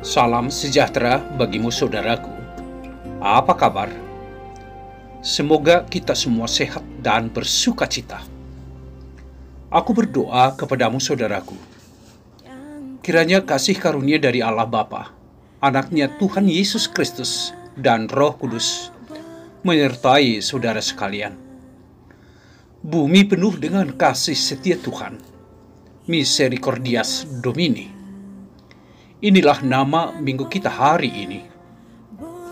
Salam sejahtera bagimu saudaraku. Apa kabar? Semoga kita semua sehat dan bersuka cita. Aku berdoa kepadamu saudaraku. Kiranya kasih karunia dari Allah Bapa, Anaknya Tuhan Yesus Kristus, dan Roh Kudus menyertai saudara sekalian. Bumi penuh dengan kasih setia Tuhan. Misericordias Domini. Inilah nama minggu kita hari ini.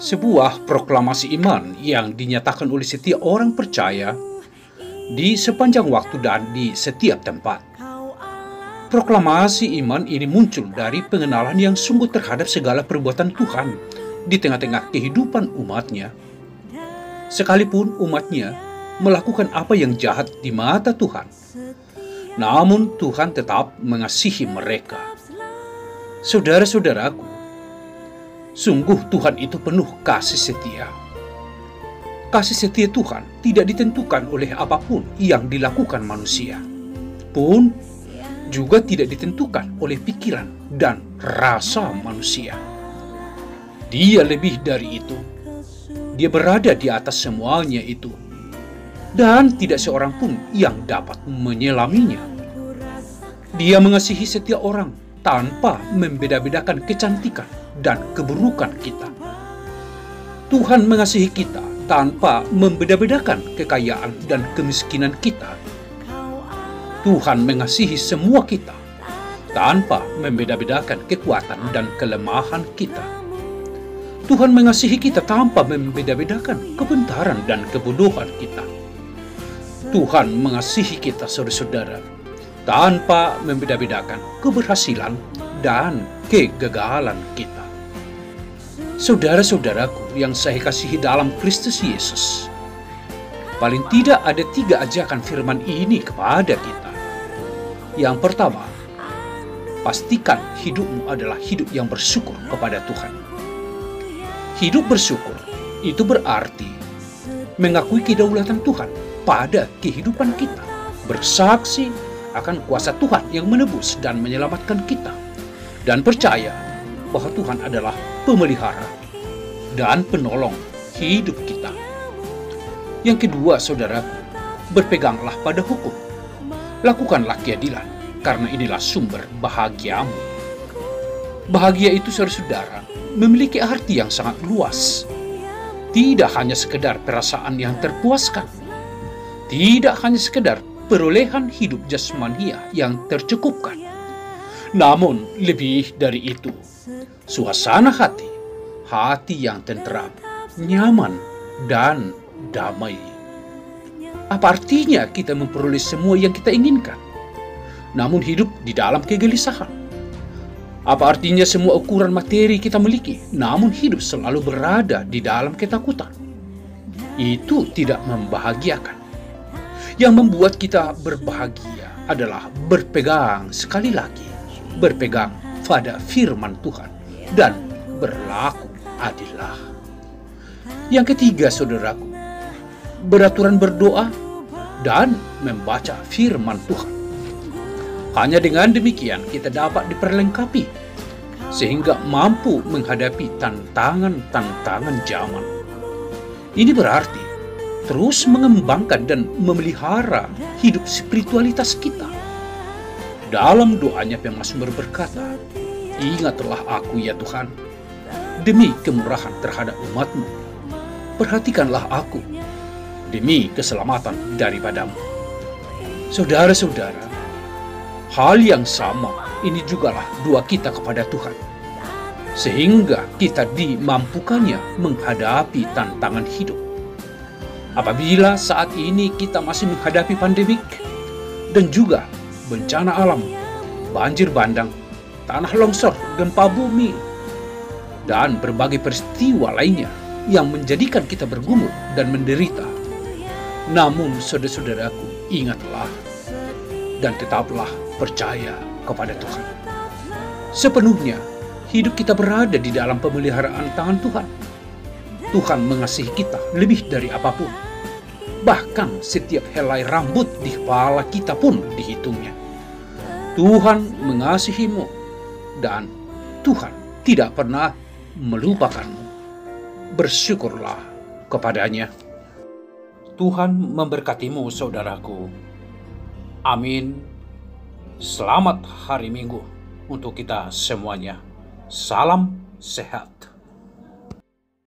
Sebuah proklamasi iman yang dinyatakan oleh setiap orang percaya di sepanjang waktu dan di setiap tempat. Proklamasi iman ini muncul dari pengenalan yang sungguh terhadap segala perbuatan Tuhan di tengah-tengah kehidupan umatnya. Sekalipun umatnya melakukan apa yang jahat di mata Tuhan, namun Tuhan tetap mengasihi mereka. Saudara-saudaraku, sungguh Tuhan itu penuh kasih setia. Kasih setia Tuhan tidak ditentukan oleh apapun yang dilakukan manusia, pun juga tidak ditentukan oleh pikiran dan rasa manusia. Dia lebih dari itu. Dia berada di atas semuanya itu, dan tidak seorang pun yang dapat menyelaminya. Dia mengasihi setiap orang tanpa membeda-bedakan kecantikan dan keburukan kita. Tuhan mengasihi kita tanpa membeda-bedakan kekayaan dan kemiskinan kita. Tuhan mengasihi semua kita tanpa membeda-bedakan kekuatan dan kelemahan kita. Tuhan mengasihi kita tanpa membeda-bedakan kebenaran dan kebodohan kita. Tuhan mengasihi kita, saudara-saudara, tanpa membeda-bedakan keberhasilan dan kegagalan kita. Saudara-saudaraku yang saya kasihi dalam Kristus Yesus, paling tidak ada 3 ajakan firman ini kepada kita. Yang pertama, pastikan hidupmu adalah hidup yang bersyukur kepada Tuhan. Hidup bersyukur itu berarti mengakui kedaulatan Tuhan pada kehidupan kita, bersaksi akan kuasa Tuhan yang menebus dan menyelamatkan kita, dan percaya bahwa Tuhan adalah pemelihara dan penolong hidup kita. Yang kedua, saudaraku, berpeganglah pada hukum. Lakukanlah keadilan, karena inilah sumber bahagiamu. Bahagia itu, saudara-saudara, memiliki arti yang sangat luas. Tidak hanya sekedar perasaan yang terpuaskan, tidak hanya sekedar perolehan hidup jasmania yang tercukupkan, namun lebih dari itu, suasana hati yang tenteram, nyaman, dan damai. Apa artinya kita memperoleh semua yang kita inginkan, namun hidup di dalam kegelisahan? Apa artinya semua ukuran materi kita miliki, namun hidup selalu berada di dalam ketakutan? Itu tidak membahagiakan. Yang membuat kita berbahagia adalah berpegang, sekali lagi, berpegang pada firman Tuhan dan berlaku adillah. Yang ketiga, saudaraku, beraturan berdoa dan membaca firman Tuhan. Hanya dengan demikian kita dapat diperlengkapi sehingga mampu menghadapi tantangan-tantangan zaman. Ini berarti terus mengembangkan dan memelihara hidup spiritualitas kita. Dalam doanya pemazmur berkata, "Ingatlah aku ya Tuhan, demi kemurahan terhadap umat-Mu. Perhatikanlah aku, demi keselamatan daripadamu." Saudara-saudara, hal yang sama ini jugalah doa kita kepada Tuhan, sehingga kita dimampukannya menghadapi tantangan hidup. Apabila saat ini kita masih menghadapi pandemik dan juga bencana alam, banjir bandang, tanah longsor, gempa bumi, dan berbagai peristiwa lainnya yang menjadikan kita bergumul dan menderita. Namun saudara-saudaraku, ingatlah dan tetaplah percaya kepada Tuhan. Sepenuhnya hidup kita berada di dalam pemeliharaan tangan Tuhan. Tuhan mengasihi kita lebih dari apapun. Bahkan setiap helai rambut di kepala kita pun dihitungnya. Tuhan mengasihimu dan Tuhan tidak pernah melupakanmu. Bersyukurlah kepadanya. Tuhan memberkatimu, saudaraku. Amin. Selamat hari Minggu untuk kita semuanya. Salam sehat.